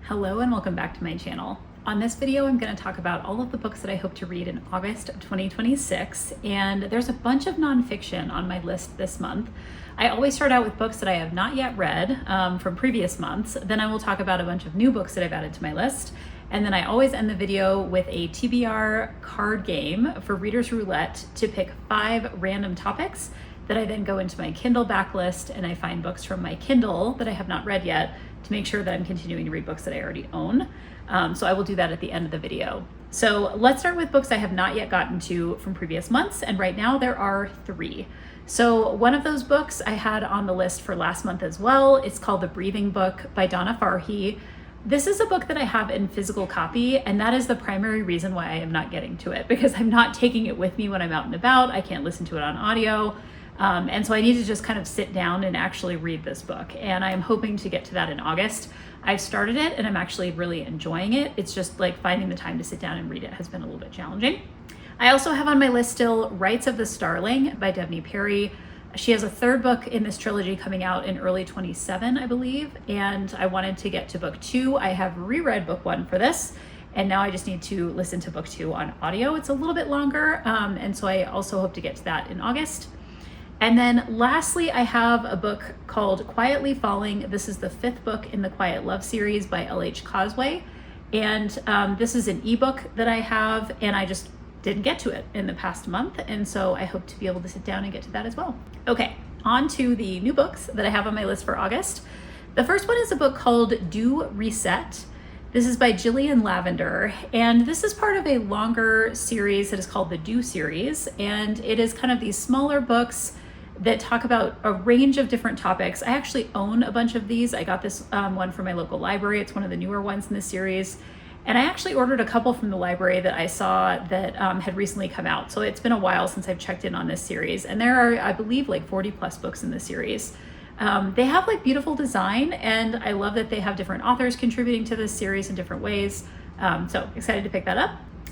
Hello and welcome back to my channel. On this video, I'm going to talk about all of the books that I hope to read in August of 2026, and there's a bunch of nonfiction on my list this month. I always start out with books that I have not yet read from previous months, then I will talk about a bunch of new books that I've added to my list, and then I always end the video with a TBR card game for Reader's Roulette to pick 5 random topics that I then go into my Kindle backlist and I find books from my Kindle that I have not read yet to make sure that I'm continuing to read books that I already own. So I will do that at the end of the video. So let's start with books I have not yet gotten to from previous months, and right now there are 3. So one of those books I had on the list for last month as well. It's called The Breathing Book by Donna Farhi. This is a book that I have in physical copy, and that is the primary reason why I am not getting to it, because I'm not taking it with me when I'm out and about. I can't listen to it on audio. And so I need to just kind of sit down and actually read this book. And I'm hoping to get to that in August. I've started it and I'm actually really enjoying it. It's just like finding the time to sit down and read it has been a little bit challenging. I also have on my list still Rights of the Starling by Devney Perry. She has a 3rd book in this trilogy coming out in early 27, I believe. And I wanted to get to book 2. I have reread book 1 for this. And now I just need to listen to book 2 on audio. It's a little bit longer. And so I also hope to get to that in August. And then lastly, I have a book called Quietly Falling. This is the 5th book in the Quiet Love series by L.H. Causeway. And this is an ebook that I have, and I just didn't get to it in the past month. And so I hope to be able to sit down and get to that as well. Okay, on to the new books that I have on my list for August. The first one is a book called Do Reset. This is by Gillian Lavender, and this is part of a longer series that is called the Do series. And it is kind of these smaller books that talk about a range of different topics. I actually own a bunch of these. I got this one from my local library. It's one of the newer ones in this series. And I actually ordered a couple from the library that I saw that had recently come out. So it's been a while since I've checked in on this series. And there are, I believe, like 40 plus books in this series. They have like beautiful design, and I love that they have different authors contributing to this series in different ways. So excited to pick that up.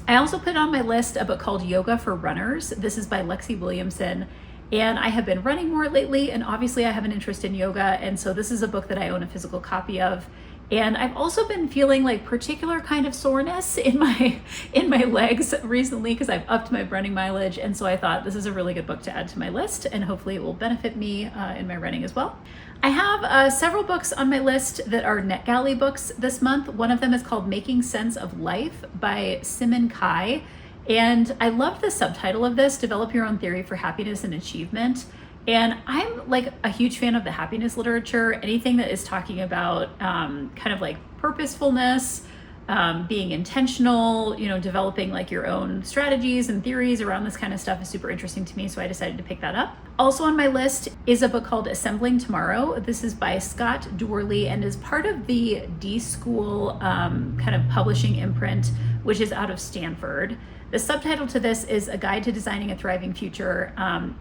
I also put on my list a book called Yoga for Runners. This is by Lexi Williamson. And I have been running more lately, and obviously I have an interest in yoga, and so this is a book that I own a physical copy of. And I've also been feeling like particular kind of soreness in my legs recently because I've upped my running mileage, and so I thought this is a really good book to add to my list, and hopefully it will benefit me in my running as well. I have several books on my list that are NetGalley books this month. One of them is called Making Sense of Life by Simon Kai. And I loved the subtitle of this, Develop Your Own Theory for Happiness and Achievement. And I'm like a huge fan of the happiness literature, anything that is talking about kind of like purposefulness, being intentional, developing like your own strategies and theories around this kind of stuff is super interesting to me. So I decided to pick that up. Also on my list is a book called Assembling Tomorrow. This is by Scott Dorley and is part of the D School kind of publishing imprint, which is out of Stanford. The subtitle to this is A Guide to Designing a Thriving Future.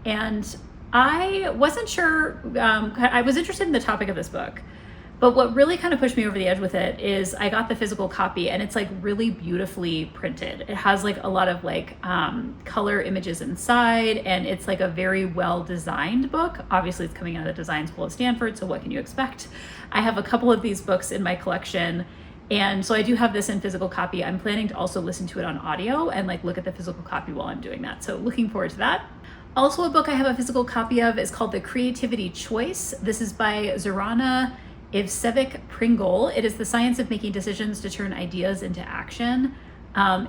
And I wasn't sure, I was interested in the topic of this book, but what really kind of pushed me over the edge with it is I got the physical copy and it's like really beautifully printed. It has like a lot of like color images inside, and it's like a very well designed book. Obviously it's coming out of the design school at Stanford, so what can you expect? I have a couple of these books in my collection. And so I do have this in physical copy. I'm planning to also listen to it on audio and like look at the physical copy while I'm doing that. So looking forward to that. Also a book I have a physical copy of is called The Creativity Choice. This is by Zorana Ivsevic-Pringle. It is the science of making decisions to turn ideas into action.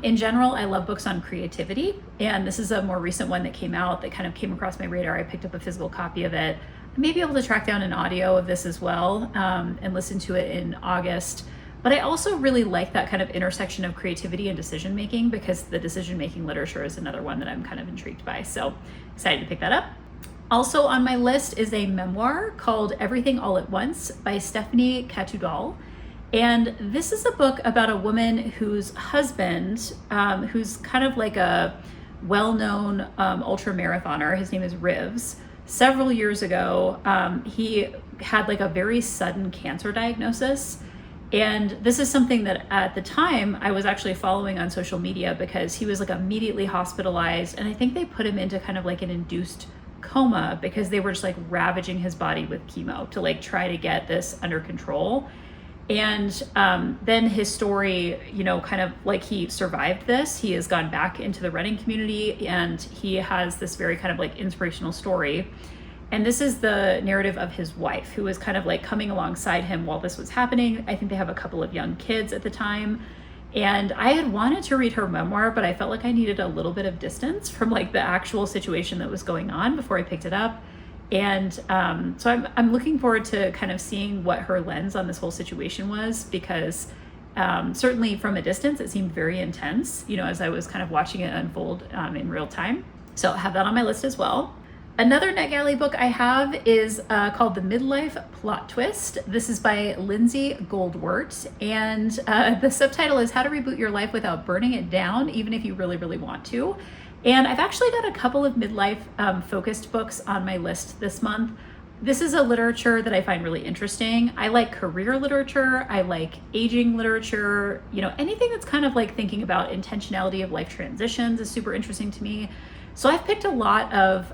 In general, I love books on creativity. And this is a more recent one that came out that kind of came across my radar. I picked up a physical copy of it. I may be able to track down an audio of this as well and listen to it in August. But I also really like that kind of intersection of creativity and decision-making, because the decision-making literature is another one that I'm kind of intrigued by. So excited to pick that up. Also on my list is a memoir called Everything All at Once by Stephanie Catudal. And this is a book about a woman whose husband, who's kind of like a well-known ultra marathoner, his name is Rivs. Several years ago, he had like a very sudden cancer diagnosis. And this is something that at the time I was actually following on social media, because he was like immediately hospitalized. And I think they put him into kind of like an induced coma because they were just like ravaging his body with chemo to like try to get this under control. And then his story, you know, kind of like he survived this. He has gone back into the running community, and he has this very kind of like inspirational story. And this is the narrative of his wife, who was kind of like coming alongside him while this was happening. I think they have a couple of young kids at the time. And I had wanted to read her memoir, but I felt like I needed a little bit of distance from like the actual situation that was going on before I picked it up. And so I'm looking forward to kind of seeing what her lens on this whole situation was, because certainly from a distance, it seemed very intense, you know, as I was kind of watching it unfold in real time. So I have that on my list as well. Another NetGalley book I have is called The Midlife Plot Twist. This is by Lindsay Goldwart, and the subtitle is How to Reboot Your Life Without Burning It Down, Even If You Really, Really Want to. And I've actually got a couple of midlife focused books on my list this month. This is a literature that I find really interesting. I like career literature. I like aging literature. You know, anything that's kind of like thinking about intentionality of life transitions is super interesting to me. So I've picked a lot of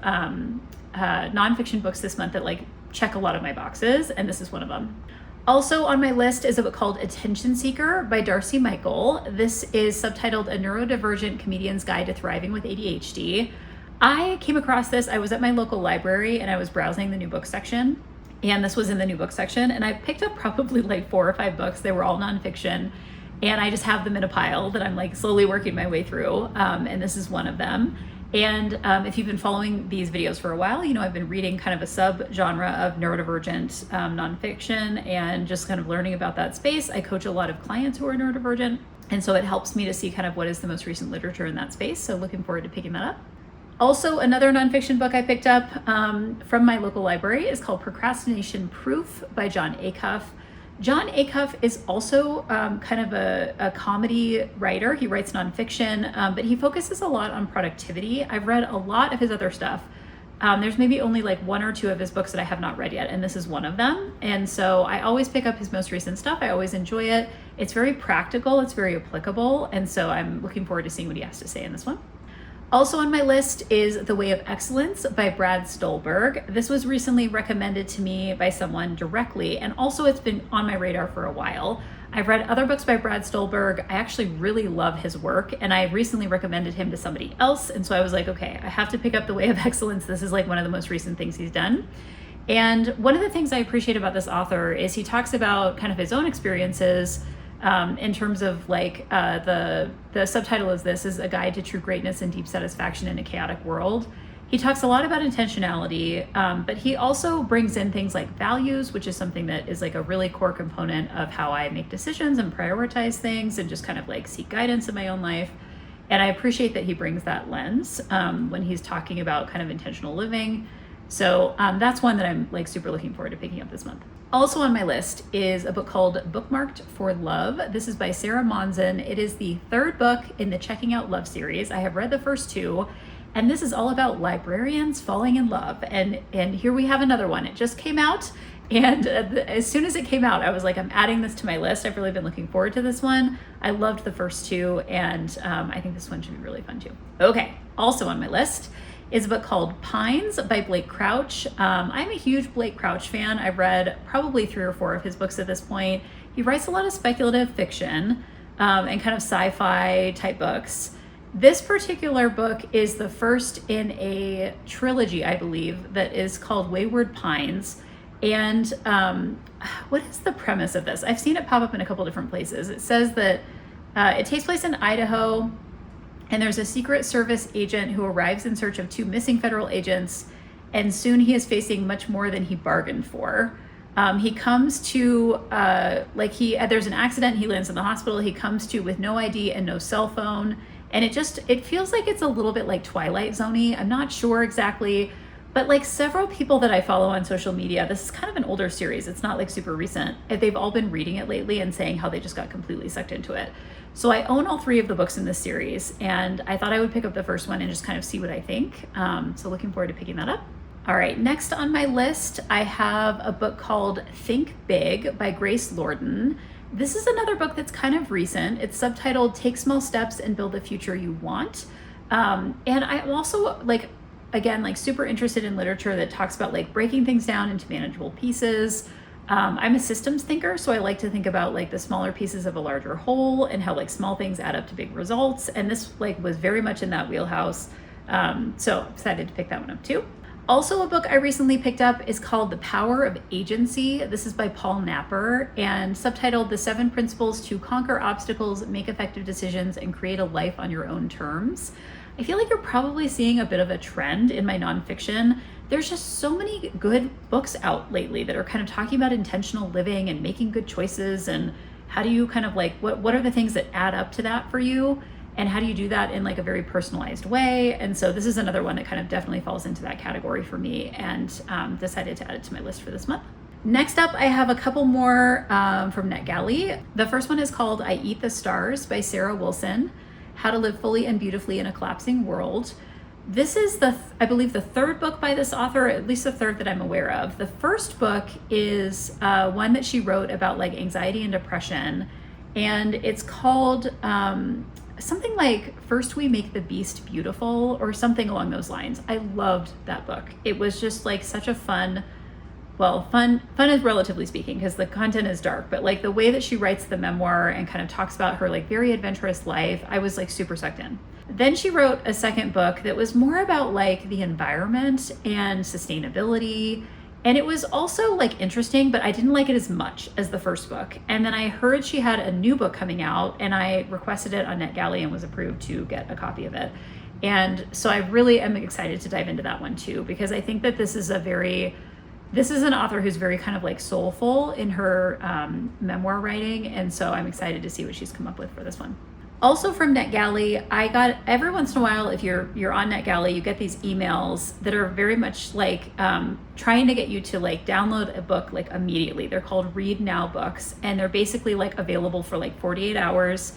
nonfiction books this month that like check a lot of my boxes, and this is one of them. Also on my list is a book called Attention Seeker by Darcy Michael. This is subtitled A Neurodivergent Comedian's Guide to Thriving with ADHD. I came across this, I was at my local library and I was browsing the new book section, and this was in the new book section, and I picked up probably like 4 or 5 books. They were all nonfiction, and I just have them in a pile that I'm like slowly working my way through, and this is one of them. And if you've been following these videos for a while, you know I've been reading kind of a sub-genre of neurodivergent nonfiction and just kind of learning about that space. I coach a lot of clients who are neurodivergent, and so it helps me to see kind of what is the most recent literature in that space. So looking forward to picking that up. Also, another nonfiction book I picked up from my local library is called Procrastination Proof by Jon Acuff. Jon Acuff is also kind of a comedy writer. He writes nonfiction, but he focuses a lot on productivity. I've read a lot of his other stuff. There's maybe only like 1 or 2 of his books that I have not read yet, and this is one of them. And so I always pick up his most recent stuff. I always enjoy it. It's very practical. It's very applicable. And so I'm looking forward to seeing what he has to say in this one. Also on my list is The Way of Excellence by Brad Stulberg. This was recently recommended to me by someone directly, and also it's been on my radar for a while. I've read other books by Brad Stulberg. I actually really love his work, and I recently recommended him to somebody else, and so I was like, okay, I have to pick up The Way of Excellence. This is like one of the most recent things he's done. And one of the things I appreciate about this author is he talks about kind of his own experiences in terms of like the subtitle is this is a guide to true greatness and deep satisfaction in a chaotic world. He talks a lot about intentionality, but he also brings in things like values, which is something that is like a really core component of how I make decisions and prioritize things and just kind of like seek guidance in my own life. And I appreciate that he brings that lens when he's talking about kind of intentional living. So that's one that I'm like super looking forward to picking up this month. Also on my list is a book called Bookmarked for Love. This is by Sarah Monzon. It is the 3rd book in the Checking Out Love series. I have read the first 2, and this is all about librarians falling in love. And here we have another one. It just came out, and as soon as it came out, I was like, I'm adding this to my list. I've really been looking forward to this one. I loved the first 2, and I think this one should be really fun too. Okay, also on my list is a book called Pines by Blake Crouch. I'm a huge Blake Crouch fan. I've read probably 3 or 4 of his books at this point. He writes a lot of speculative fiction and kind of sci-fi type books. This particular book is the first in a trilogy, I believe, that is called Wayward Pines. And what is the premise of this? I've seen it pop up in a couple different places. It says that it takes place in Idaho, and there's a Secret Service agent who arrives in search of 2 missing federal agents, and soon he is facing much more than he bargained for. He comes to, there's an accident, he lands in the hospital, he comes to with no ID and no cell phone, and it feels like it's a little bit like Twilight Zone-y. I'm not sure exactly, but like several people that I follow on social media, this is kind of an older series, it's not like super recent, they've all been reading it lately and saying how they just got completely sucked into it. So I own all 3 of the books in this series, and I thought I would pick up the first one and just kind of see what I think. So looking forward to picking that up. All right, next on my list, I have a book called Think Big by Grace Lorden. This is another book that's kind of recent. It's subtitled Take Small Steps and Build the Future You Want. And I'm also again, super interested in literature that talks about like breaking things down into manageable pieces. I'm a systems thinker, so I like to think about like the smaller pieces of a larger whole and how like small things add up to big results. And this like was very much in that wheelhouse. So excited to pick that one up too. Also, a book I recently picked up is called The Power of Agency. This is by Paul Napper and subtitled The 7 Principles to Conquer Obstacles, Make Effective Decisions, and Create a Life on Your Own Terms. I feel like you're probably seeing a bit of a trend in my nonfiction. There's just so many good books out lately that are kind of talking about intentional living and making good choices, and how do you kind of like, what are the things that add up to that for you? And how do you do that in like a very personalized way? And so this is another one that kind of definitely falls into that category for me, and decided to add it to my list for this month. Next up, I have a couple more from NetGalley. The first one is called I Eat the Stars by Sarah Wilson, How to Live Fully and Beautifully in a Collapsing World. This is I believe the third book by this author, at least the third that I'm aware of. The first book is one that she wrote about like anxiety and depression, and it's called something like First We Make the Beast Beautiful or something along those lines. I loved that book. It was just like such a fun is relatively speaking because the content is dark, but like the way that she writes the memoir and kind of talks about her like very adventurous life, I was like super sucked in. Then she wrote a second book that was more about like the environment and sustainability. And it was also like interesting, but I didn't like it as much as the first book. And then I heard she had a new book coming out, and I requested it on NetGalley and was approved to get a copy of it. And so I really am excited to dive into that one too, because I think that this is an author who's very kind of like soulful in her memoir writing. And so I'm excited to see what she's come up with for this one. Also from NetGalley, I got every once in a while, if you're on NetGalley, you get these emails that are very much like trying to get you to like download a book like immediately. They're called Read Now books, and they're basically like available for like 48 hours.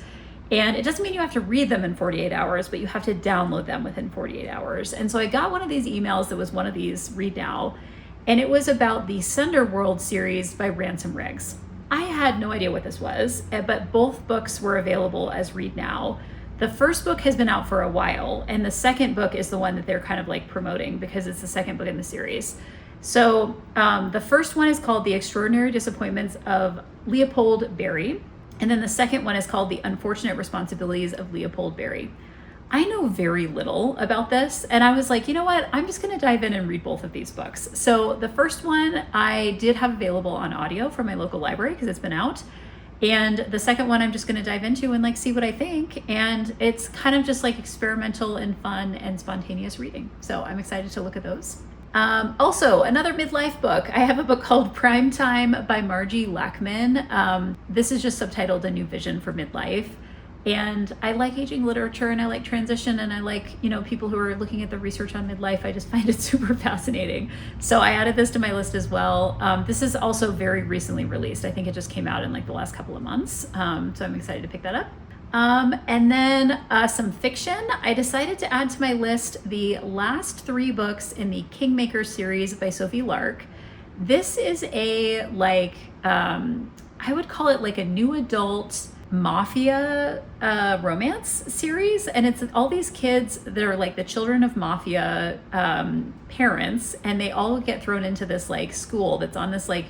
And it doesn't mean you have to read them in 48 hours, but you have to download them within 48 hours. And so I got one of these emails that was one of these Read Now, and it was about the Sunderworld series by Ransom Riggs. I had no idea what this was, but both books were available as Read Now. The first book has been out for a while, and the second book is the one that they're kind of like promoting because it's the second book in the series. So the first one is called The Extraordinary Disappointments of Leopold Berry, and then the second one is called The Unfortunate Responsibilities of Leopold Berry. I know very little about this, and I was like, you know what, I'm just gonna dive in and read both of these books. So the first one I did have available on audio from my local library because it's been out, and the second one I'm just gonna dive into and like see what I think, and it's kind of just like experimental and fun and spontaneous reading. So I'm excited to look at those. Also, another midlife book. I have a book called Prime Time by Margie Lackman. This is just subtitled A New Vision for Midlife. And I like aging literature, and I like transition, and I like, people who are looking at the research on midlife. I just find it super fascinating. So I added this to my list as well. This is also very recently released. I think it just came out in like the last couple of months. So I'm excited to pick that up. And then some fiction. I decided to add to my list the last 3 books in the Kingmaker series by Sophie Lark. This is a I would call it like a new adult mafia romance series, and it's all these kids that are like the children of mafia parents, and they all get thrown into this like school that's on this like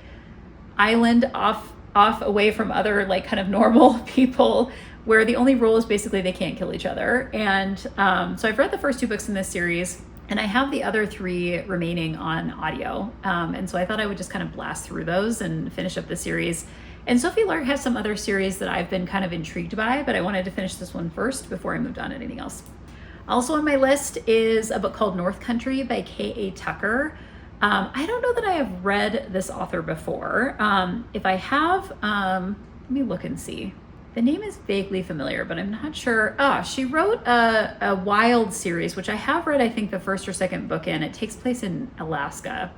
island off away from other like kind of normal people, where the only rule is basically they can't kill each other. And so I've read the first 2 books in this series, and I have the other 3 remaining on audio, and so I thought I would just kind of blast through those and finish up the series. And Sophie Lark has some other series that I've been kind of intrigued by, but I wanted to finish this one first before I moved on to anything else. Also on my list is a book called North Country by K.A. Tucker. I don't know that I have read this author before. If I have, let me look and see. The name is vaguely familiar, but I'm not sure. She wrote a Wild series, which I have read, I think, the first or second book in. It takes place in Alaska.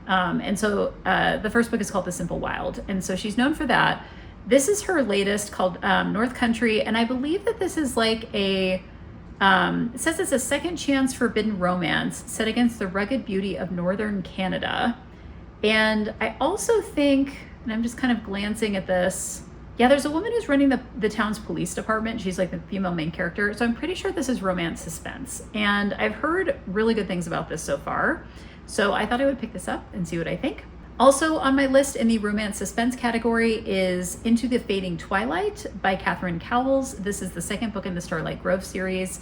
And so the first book is called The Simple Wild. And so she's known for that. This is her latest called North Country. And I believe that this is like it says it's a second chance forbidden romance set against the rugged beauty of Northern Canada. And I also think, and I'm just kind of glancing at this, there's a woman who's running the town's police department. She's like the female main character. So I'm pretty sure this is romance suspense. And I've heard really good things about this so far. So I thought I would pick this up and see what I think. Also on my list in the romance suspense category is Into the Fading Twilight by Catherine Cowles. This is the second book in the Starlight Grove series.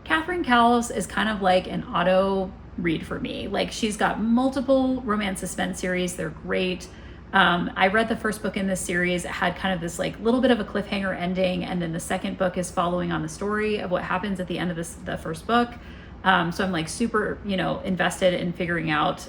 Catherine Cowles is kind of like an auto read for me. Like, she's got multiple romance suspense series. They're great. I read the first book in this series. It had kind of this like little bit of a cliffhanger ending, and then the second book is following on the story of what happens at the end of the first book. So I'm like super, invested in figuring out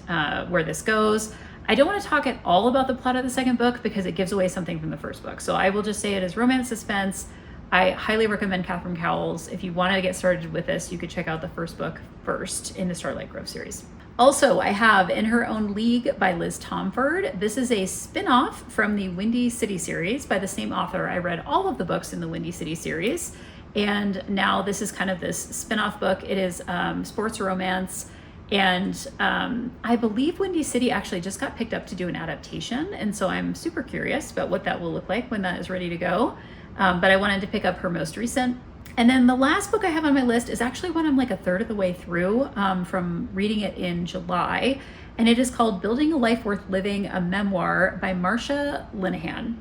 where this goes. I don't want to talk at all about the plot of the second book because it gives away something from the first book. So I will just say it is romance suspense. I highly recommend Catherine Cowles. If you want to get started with this, you could check out the first book first in the Starlight Grove series. Also, I have In Her Own League by Liz Tomford. This is a spin-off from the Windy City series by the same author. I read all of the books in the Windy City series, and now this is kind of this spin-off book. It is sports romance, and I believe Windy City actually just got picked up to do an adaptation, and so I'm super curious about what that will look like when that is ready to go. But I wanted to pick up her most recent. And then the last book I have on my list is actually one I'm like a third of the way through from reading it in July. And it is called Building a Life Worth Living, a memoir by Marcia Linehan.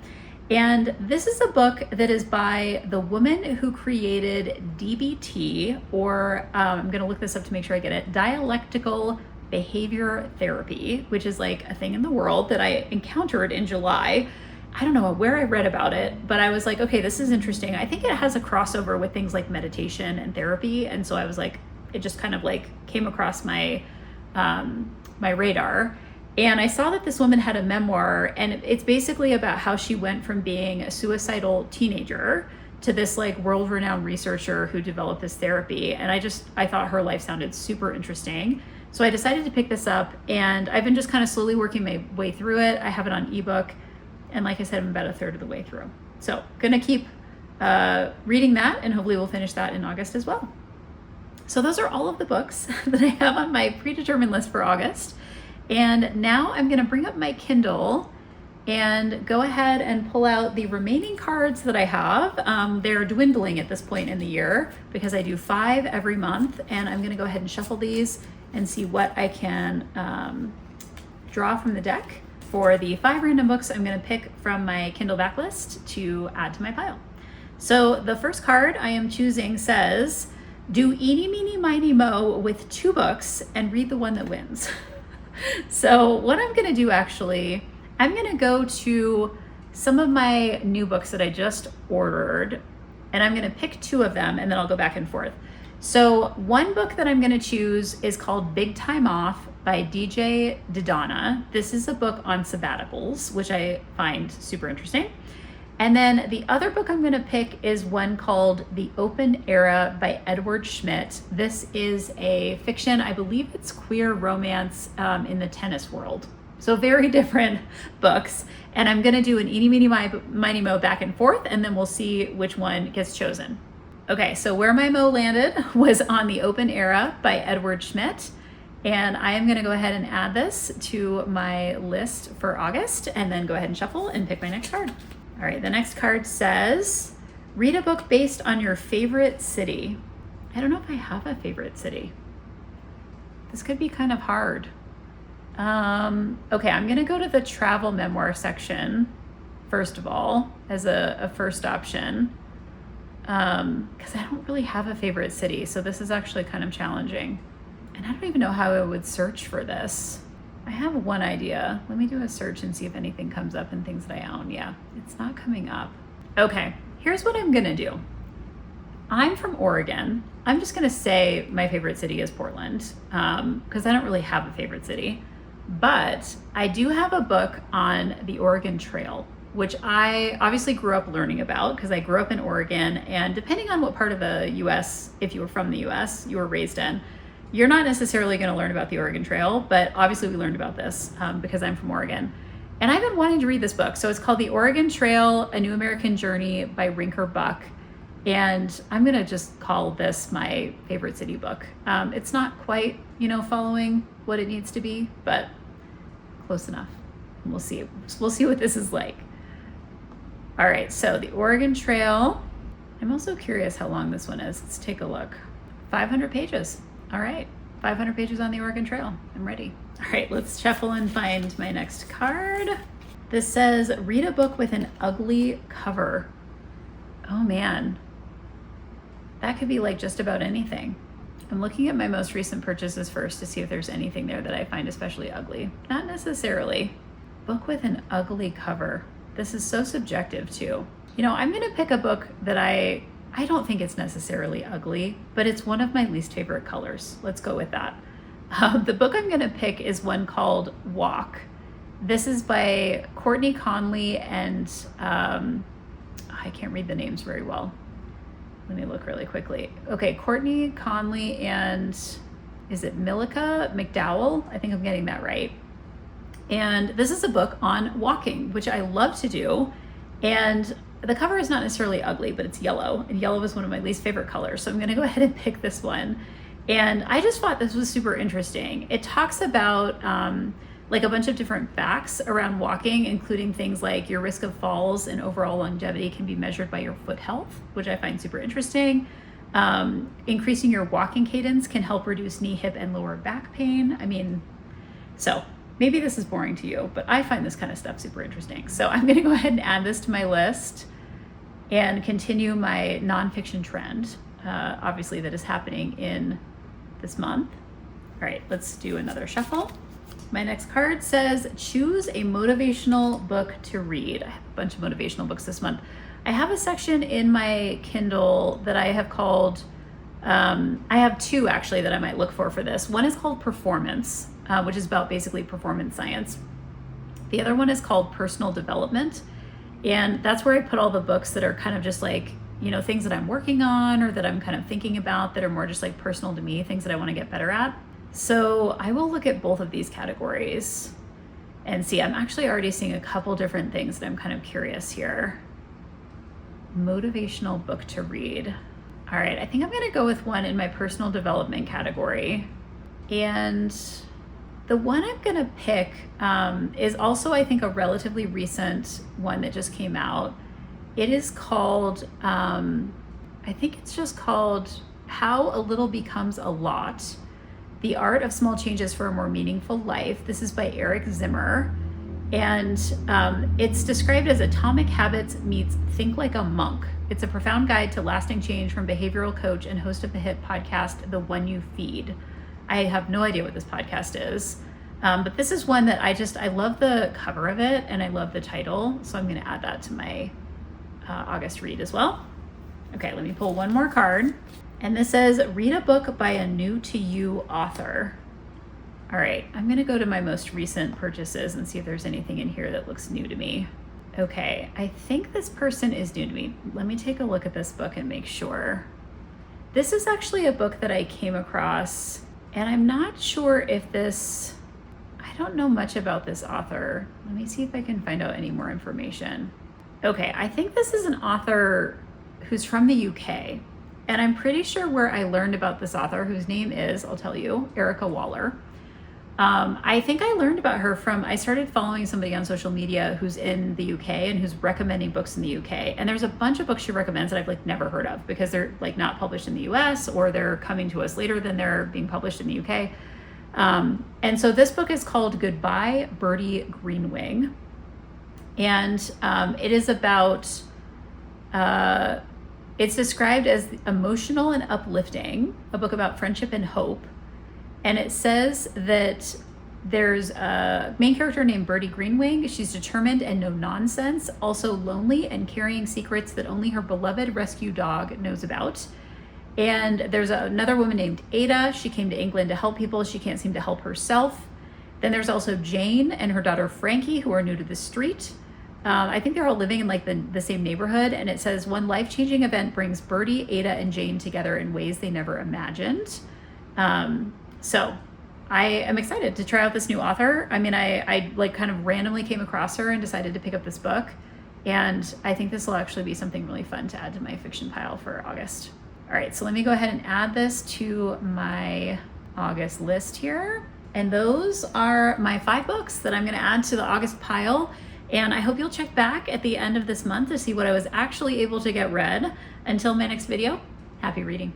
And this is a book that is by the woman who created DBT, or I'm going to look this up to make sure I get it, dialectical behavior therapy, which is like a thing in the world that I encountered in July. I don't know where I read about it, but I was like, okay, this is interesting. I think it has a crossover with things like meditation and therapy. And so I was like, it just kind of like came across my my radar. And I saw that this woman had a memoir, and it's basically about how she went from being a suicidal teenager to this like world-renowned researcher who developed this therapy. And I thought her life sounded super interesting. So I decided to pick this up, and I've been just kind of slowly working my way through it. I have it on ebook. And like I said, I'm about a third of the way through. So gonna keep reading that, and hopefully we'll finish that in August as well. So those are all of the books that I have on my predetermined list for August. And now I'm gonna bring up my Kindle and go ahead and pull out the remaining cards that I have. They're dwindling at this point in the year because I do 5 every month. And I'm gonna go ahead and shuffle these and see what I can draw from the deck. For the 5 random books I'm going to pick from my Kindle backlist to add to my pile. So the first card I am choosing says, do eeny, meeny, miny, mo with 2 books and read the one that wins. So what I'm going to do actually, I'm going to go to some of my new books that I just ordered, and I'm going to pick 2 of them, and then I'll go back and forth. So one book that I'm going to choose is called Big Time Off by DJ Didana. This is a book on sabbaticals, which I find super interesting. And then the other book I'm going to pick is one called The Open Era by Edward Schmidt. This is a fiction, I believe it's queer romance in the tennis world. So very different books. And I'm going to do an eeny, meeny, miny, mo back and forth, and then we'll see which one gets chosen. Okay, so where my mo landed was on The Open Era by Edward Schmidt. And I am going to go ahead and add this to my list for August, and then go ahead and shuffle and pick my next card. All right, the next card says, read a book based on your favorite city. I don't know if I have a favorite city. This could be kind of hard. Okay, I'm going to go to the travel memoir section, first of all, as a first option. Because I don't really have a favorite city, so this is actually kind of challenging. And I don't even know how I would search for this. I have one idea. Let me do a search and see if anything comes up in things that I own. Yeah, it's not coming up. Okay, here's what I'm gonna do. I'm from Oregon. I'm just gonna say my favorite city is Portland, because I don't really have a favorite city. But I do have a book on the Oregon Trail, which I obviously grew up learning about because I grew up in Oregon. And depending on what part of the US, if you were from the US, you were raised in, you're not necessarily going to learn about the Oregon Trail, but obviously we learned about this because I'm from Oregon. And I've been wanting to read this book. So it's called The Oregon Trail, A New American Journey by Rinker Buck. And I'm going to just call this my favorite city book. It's not quite, following what it needs to be, but close enough. We'll see. We'll see what this is like. All right, so The Oregon Trail. I'm also curious how long this one is. Let's take a look. 500 pages. All right. 500 pages on the Oregon Trail. I'm ready. All right, let's shuffle and find my next card. This says, read a book with an ugly cover. Oh man, that could be like just about anything. I'm looking at my most recent purchases first to see if there's anything there that I find especially ugly. Not necessarily. Book with an ugly cover. This is so subjective too. You know, I'm gonna pick a book that I don't think it's necessarily ugly, but it's one of my least favorite colors. Let's go with that. The book I'm gonna pick is one called Walk. This is by Courtney Conley and I can't read the names very well. Let me look really quickly. Okay, Courtney Conley and is it Milika McDowell? I think I'm getting that right. And this is a book on walking, which I love to do. And the cover is not necessarily ugly, but it's yellow. And yellow is one of my least favorite colors. So I'm gonna go ahead and pick this one. And I just thought this was super interesting. It talks about like a bunch of different facts around walking, including things like your risk of falls and overall longevity can be measured by your foot health, which I find super interesting. Increasing your walking cadence can help reduce knee, hip, and lower back pain. I mean, so maybe this is boring to you, but I find this kind of stuff super interesting. So I'm gonna go ahead and add this to my list and continue my nonfiction trend, obviously that is happening in this month. All right, let's do another shuffle. My next card says, choose a motivational book to read. I have a bunch of motivational books this month. I have a section in my Kindle that I have called, I have two actually that I might look for this. One is called Performance, which is about basically performance science. The other one is called Personal Development. And that's where I put all the books that are kind of just like, you know, things that I'm working on or that I'm kind of thinking about that are more just like personal to me, things that I want to get better at. So I will look at both of these categories and see. I'm actually already seeing a couple different things that I'm kind of curious here. Motivational book to read. All right, I think I'm gonna go with one in my personal development category. And the one I'm gonna pick is also, I think, a relatively recent one that just came out. It is called, I think it's just called How a Little Becomes a Lot. The Art of Small Changes for a More Meaningful Life. This is by Eric Zimmer. And it's described as Atomic Habits meets Think Like a Monk. It's a profound guide to lasting change from behavioral coach and host of the hit podcast, The One You Feed. I have no idea what this podcast is, but this is one that I love the cover of it and I love the title. So I'm gonna add that to my August read as well. Okay, let me pull one more card. And this says, read a book by a new to you author. All right, I'm gonna go to my most recent purchases and see if there's anything in here that looks new to me. Okay, I think this person is new to me. Let me take a look at this book and make sure. This is actually a book that I came across, and I'm not sure if this, I don't know much about this author. Let me see if I can find out any more information. Okay, I think this is an author who's from the UK. And I'm pretty sure where I learned about this author, whose name is, I'll tell you, Erica Waller. I think I learned about her from, I started following somebody on social media who's in the UK and who's recommending books in the UK. And there's a bunch of books she recommends that I've like never heard of because they're like not published in the US or they're coming to us later than they're being published in the UK. And so this book is called Goodbye, Birdie Greenwing. And it is about, it's described as emotional and uplifting, a book about friendship and hope. And it says that there's a main character named Birdie Greenwing. She's determined and no nonsense, also lonely and carrying secrets that only her beloved rescue dog knows about. And there's another woman named Ada. She came to England to help people. She can't seem to help herself. Then there's also Jane and her daughter Frankie, who are new to the street. I think they're all living in like the same neighborhood. And it says one life-changing event brings Birdie, Ada, and Jane together in ways they never imagined. So I am excited to try out this new author. I mean, I like kind of randomly came across her and decided to pick up this book. And I think this will actually be something really fun to add to my fiction pile for August. All right, so let me go ahead and add this to my August list here. And those are my 5 books that I'm gonna add to the August pile. And I hope you'll check back at the end of this month to see what I was actually able to get read. Until my next video, happy reading.